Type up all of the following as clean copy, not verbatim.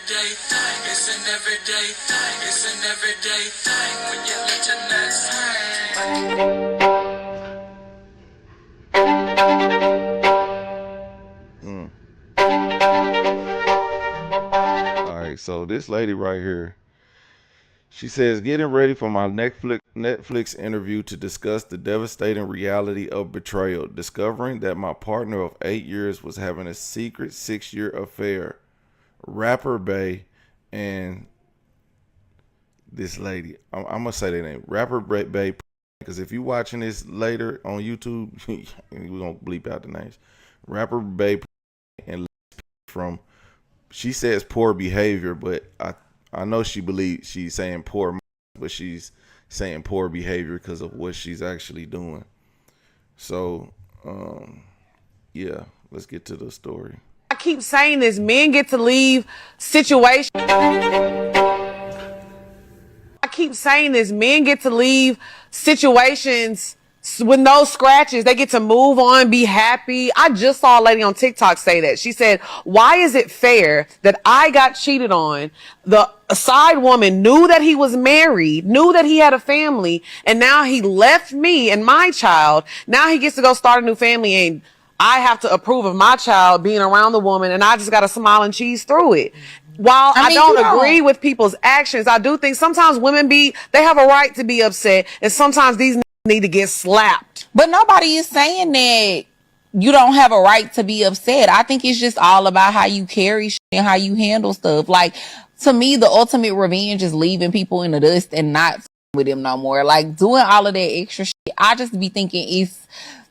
everyday thing. It's an everyday thing. It's an everyday thing when you let your nuts hang. All right, so this lady right here, she says, getting ready for my Netflix interview to discuss the devastating reality of betrayal, discovering that my partner of 8 years was having a secret 6-year affair. Rapper Bay and this lady, I'm going to say their name, Rapper Bay, because if you're watching this later on YouTube, we're going to bleep out the names. Rapper Bay and from, she says poor behavior, but I know she believes she's saying poor, but she's saying poor behavior because of what she's actually doing. So, yeah, let's get to the story. I keep saying this, men get to leave situations. With no scratches. They get to move on, be happy. I just saw a lady on TikTok say that. She said, why is it fair that I got cheated on? The side woman knew that he was married, knew that he had a family, and now he left me and my child. Now he gets to go start a new family, and I have to approve of my child being around the woman, and I just got to smile and cheese through it. While I don't agree with people's actions, I do think sometimes women they have a right to be upset, and sometimes these need to get slapped. But nobody is saying that you don't have a right to be upset. I think it's just all about how you carry shit and how you handle stuff. Like, to me, the ultimate revenge is leaving people in the dust and not with them no more. Like, doing all of that extra shit, I just be thinking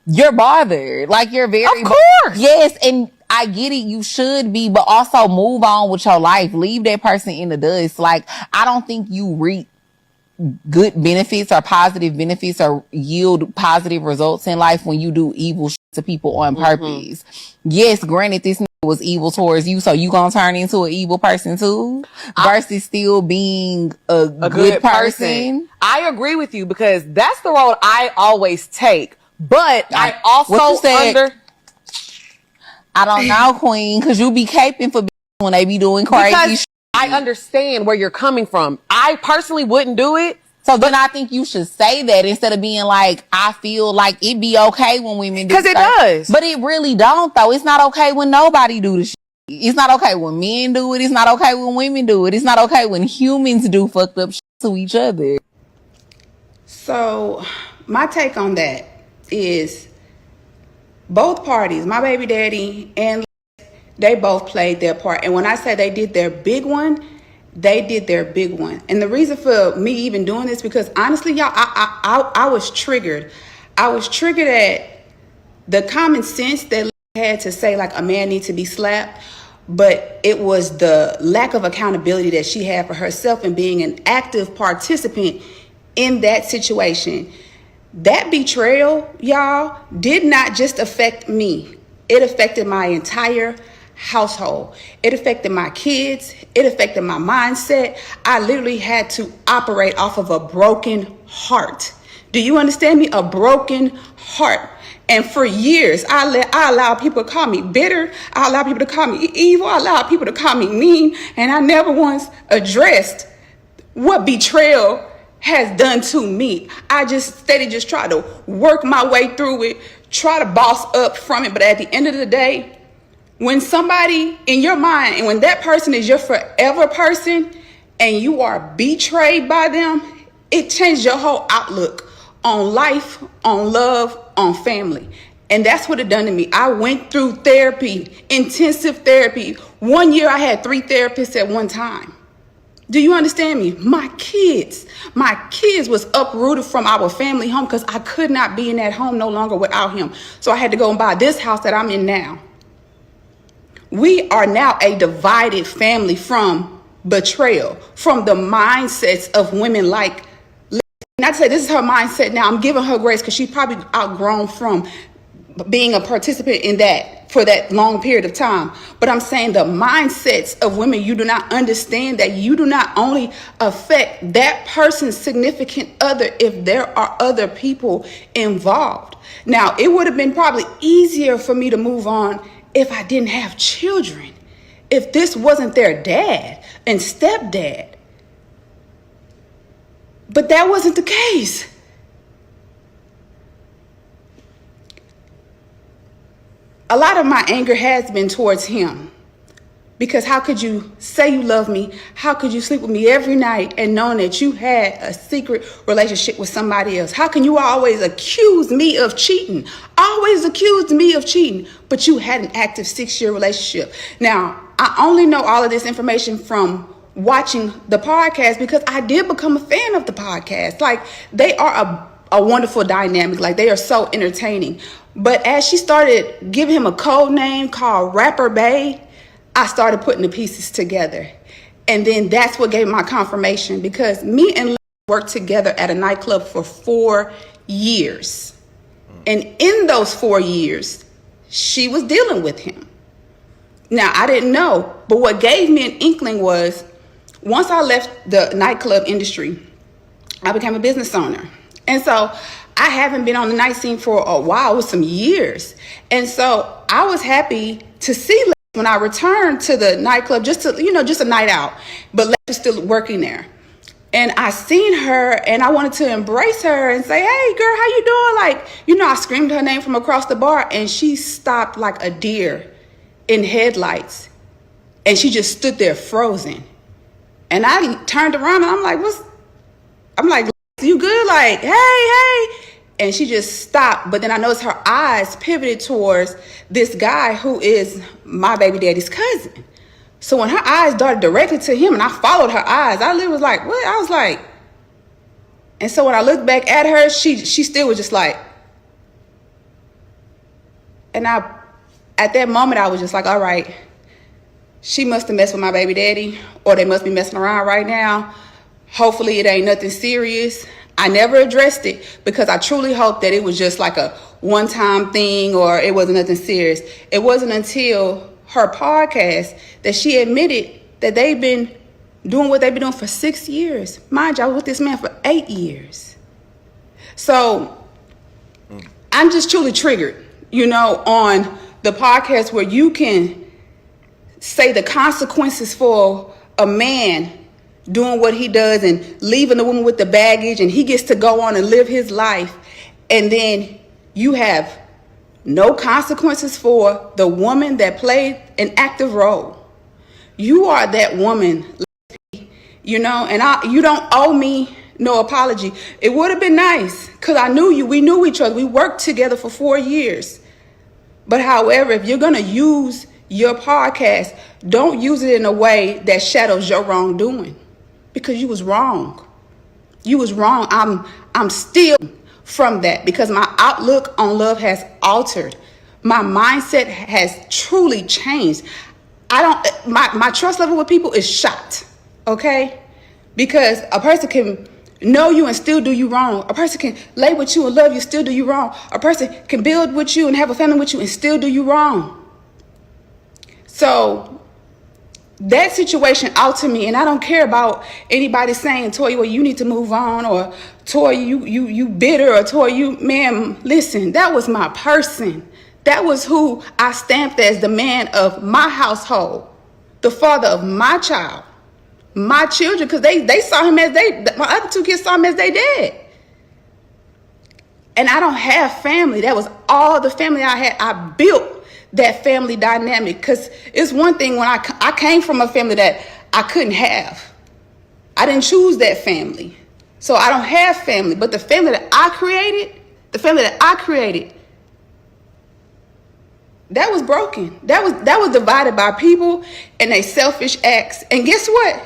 you're bothered. Like, you're very... Of course! Yes, and I get it, you should be, but also move on with your life. Leave that person in the dust. Like, I don't think you reap good benefits or positive benefits or yield positive results in life when you do evil shit to people on purpose. Yes, granted, this nigga was evil towards you, so you gonna turn into an evil person too, versus still being a good person. I agree with you, because that's the road I always take, but I also I don't know, Queen, because you be caping for when they be doing crazy shit. I understand where you're coming from. I personally wouldn't do it. So then I think you should say that instead of being like, I feel like it be okay when women do. Because it does. But it really don't, though. It's not okay when nobody do the shit. It's not okay when men do it. It's not okay when women do it. It's not okay when humans do fucked up shit to each other. So my take on that is both parties, my baby daddy and they both played their part. And when I say they did their big one, they did their big one. And the reason for me even doing this, because honestly, y'all, I was triggered. I was triggered at the common sense that had to say like a man needs to be slapped, but it was the lack of accountability that she had for herself and being an active participant in that situation. That betrayal, y'all, did not just affect me. It affected my entire household. It affected my kids. It affected my mindset. I literally had to operate off of a broken heart. Do you understand me? A broken heart. And for years, I allowed people to call me bitter. I allowed people to call me evil. I allowed people to call me mean. And I never once addressed what betrayal has done to me. I just tried to work my way through it, try to boss up from it. But at the end of the day, when somebody in your mind, and when that person is your forever person and you are betrayed by them, it changed your whole outlook on life, on love, on family. And that's what it done to me. I went through therapy, intensive therapy. 1 year I had 3 therapists at one time. Do you understand me? My kids was uprooted from our family home because I could not be in that home no longer without him. So I had to go and buy this house that I'm in now. We are now a divided family from betrayal, from the mindsets of women like, not to say this is her mindset now, I'm giving her grace because she's probably outgrown from being a participant in that for that long period of time. But I'm saying the mindsets of women, you do not understand that you do not only affect that person's significant other if there are other people involved. Now, it would have been probably easier for me to move on if I didn't have children. if this wasn't their dad and stepdad. But that wasn't the case. A lot of my anger has been towards him. Because how could you say you love me? How could you sleep with me every night and knowing that you had a secret relationship with somebody else? How can you always accuse me of cheating? Always accuse me of cheating, but you had an active 6-year relationship. Now, I only know all of this information from watching the podcast because I did become a fan of the podcast. Like, they are a wonderful dynamic. Like, they are so entertaining. But as she started giving him a code name called Rapper Bae, I started putting the pieces together. And then that's what gave my confirmation, because me and Liz worked together at a nightclub for 4 years. And in those 4 years, she was dealing with him. Now, I didn't know, but what gave me an inkling was once I left the nightclub industry, I became a business owner. And so I haven't been on the night scene for a while, with some years. And so I was happy to see Liz when I returned to the nightclub, just a night out, but Lex was still working there. And I seen her and I wanted to embrace her and say, hey girl, how you doing? Like, I screamed her name from across the bar and she stopped like a deer in headlights. And she just stood there frozen. And I turned around and I'm like, you good? Like, hey. And she just stopped. But then I noticed her eyes pivoted towards this guy who is my baby daddy's cousin. So when her eyes darted directly to him and I followed her eyes, I literally was like, what? I was like, and so when I looked back at her, she still was just like, and at that moment, I was just like, all right, she must have messed with my baby daddy, or they must be messing around right now. Hopefully it ain't nothing serious. I never addressed it because I truly hoped that it was just like a one-time thing or it wasn't nothing serious. It wasn't until her podcast that she admitted that they've been doing what they've been doing for 6 years. Mind you, I was with this man for 8 years. So I'm just truly triggered, on the podcast where you can say the consequences for a man doing what he does and leaving the woman with the baggage, and he gets to go on and live his life. And then you have no consequences for the woman that played an active role. You are that woman, and you don't owe me no apology. It would have been nice because I knew you. We knew each other. We worked together for 4 years. But however, if you're going to use your podcast, don't use it in a way that shadows your wrongdoing, because you was wrong. You was wrong. I'm still from that because my outlook on love has altered. My mindset has truly changed. My trust level with people is shot, okay? Because a person can know you and still do you wrong. A person can lay with you and love you, still do you wrong. A person can build with you and have a family with you and still do you wrong. So that situation altered me, and I don't care about anybody saying, Toya, well, you need to move on, or Toya, you bitter, or Toya, ma'am, listen, that was my person. That was who I stamped as the man of my household, the father of my child, my children, because they saw him my other 2 kids saw him as their dad. And I don't have family. That was all the family I had. I built that family dynamic, because it's one thing when I came from a family that I couldn't have. I didn't choose that family. So I don't have family, but the family that I created, that was broken. That was divided by people and their selfish acts. And guess what?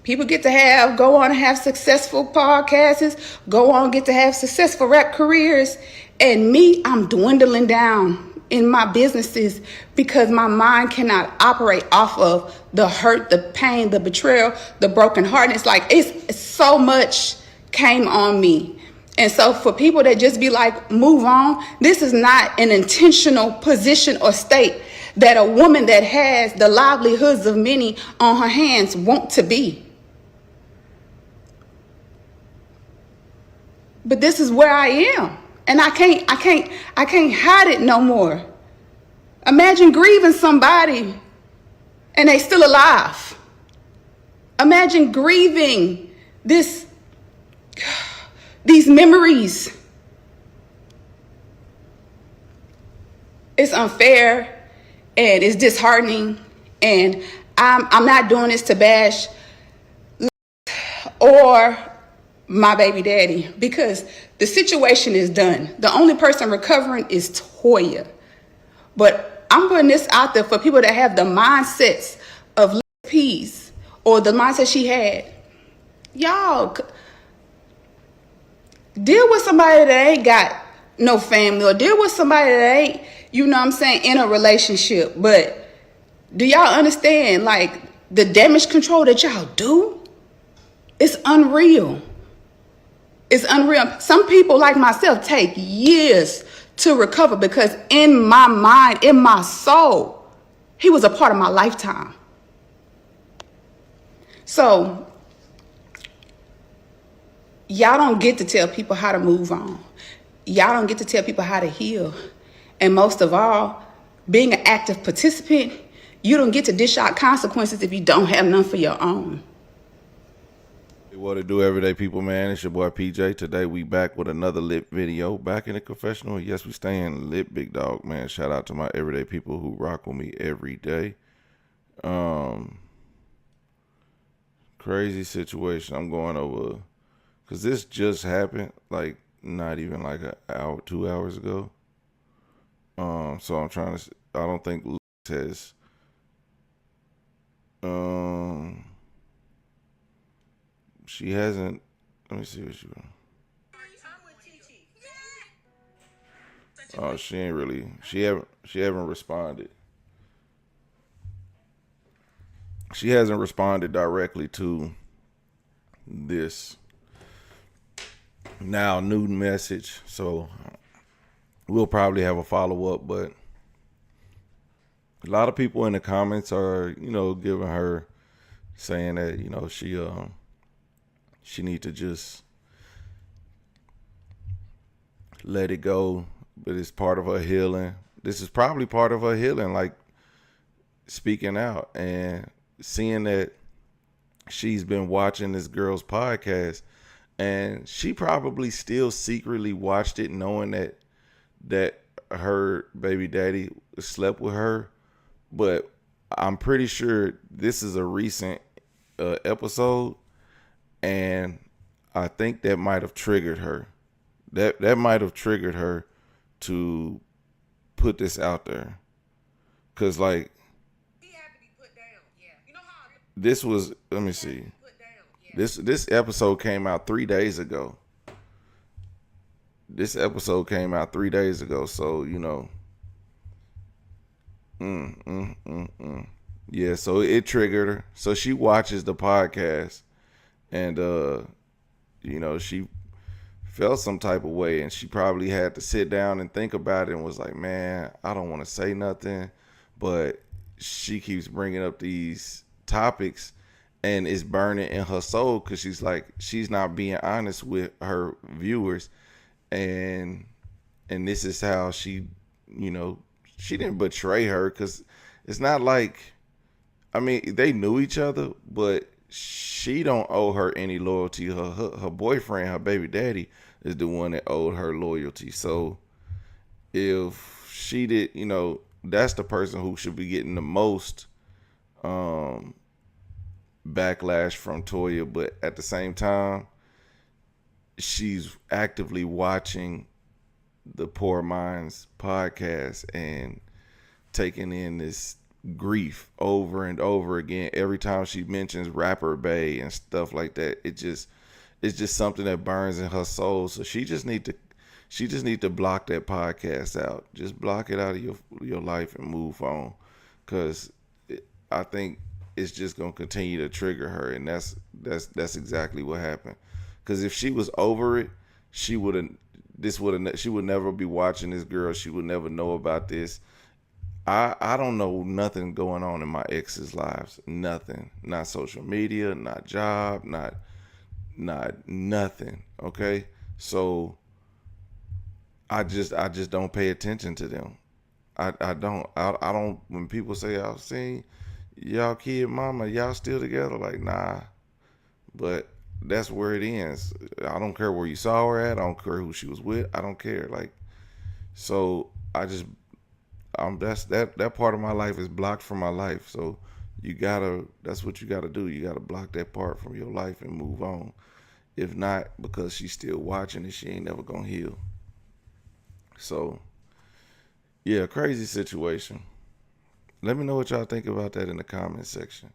People get to go on and have successful podcasts, go on, get to have successful rap careers. And me, I'm dwindling down in my businesses because my mind cannot operate off of the hurt, the pain, the betrayal, the broken heart. And it's like, it's so much came on me. And so for people that just be like, move on, this is not an intentional position or state that a woman that has the livelihoods of many on her hands want to be. But this is where I am. And I can't hide it no more. Imagine grieving somebody and they still alive. Imagine grieving these memories. It's unfair and it's disheartening, and I'm not doing this to bash or my baby daddy, because the situation is done. The only person recovering is Toya. But I'm putting this out there for people that have the mindsets of peace, or the mindset she had. Y'all deal with somebody that ain't got no family, or deal with somebody that ain't, you know what I'm saying, in a relationship. But do y'all understand, like, the damage control that y'all do? It's unreal. It's unreal. Some people like myself take years to recover, because in my mind, in my soul, he was a part of my lifetime. So y'all don't get to tell people how to move on. Y'all don't get to tell people how to heal. And most of all, being an active participant, you don't get to dish out consequences if you don't have none for your own. What to do, everyday people, man? It's your boy PJ. Today we back with another lit video. Back in the confessional. Yes, we staying lit, big dog, man. Shout out to my everyday people who rock with me every day. Crazy situation I'm going over, because this just happened, like, not even like an hour, 2 hours ago. So I'm trying to, I don't think has, she hasn't, let me see what she wrote. Oh, she ain't really, she haven't responded. She hasn't responded directly to this now new message, so we'll probably have a follow-up. But a lot of people in the comments are, giving her, saying that, she need to just let it go, but it's part of her healing. This is probably part of her healing, like speaking out and seeing that she's been watching this girl's podcast, and she probably still secretly watched it, knowing that her baby daddy slept with her. But I'm pretty sure this is a recent episode, and I think that might have triggered her. That might have triggered her to put this out there, because, like, this was, let me see. This episode came out 3 days ago. This episode came out 3 days ago, so yeah, so it triggered her. So she watches the podcast, and she felt some type of way, and she probably had to sit down and think about it, and was like, man, I don't want to say nothing, but she keeps bringing up these topics, and it's burning in her soul, because she's like, she's not being honest with her viewers, and this is how she didn't betray her, because it's not like, I mean, they knew each other, but she don't owe her any loyalty. Her boyfriend, her baby daddy, is the one that owed her loyalty. So if she did, that's the person who should be getting the most backlash from Toya. But at the same time, she's actively watching the Poor Minds podcast and taking in this grief over and over again. Every time she mentions rapper Bay and stuff like that, it's just something that burns in her soul. So she just need to block that podcast out. Just block it out of your life and move on, because I think it's just gonna continue to trigger her, and that's exactly what happened. Because if she was over it, she would never be watching this girl. She would never know about this. I don't know nothing going on in my ex's lives. Nothing. Not social media, not job, not nothing. Okay? So I just don't pay attention to them. I don't when people say I've seen, y'all kid mama, y'all still together? Like, nah. But that's where it ends. I don't care where you saw her at. I don't care who she was with. I don't care. Like, so I just, that part of my life is blocked from my life. So that's what you gotta do. You gotta block that part from your life and move on. If not, because she's still watching and she ain't never gonna heal. So, yeah, crazy situation. Let me know what y'all think about that in the comment section.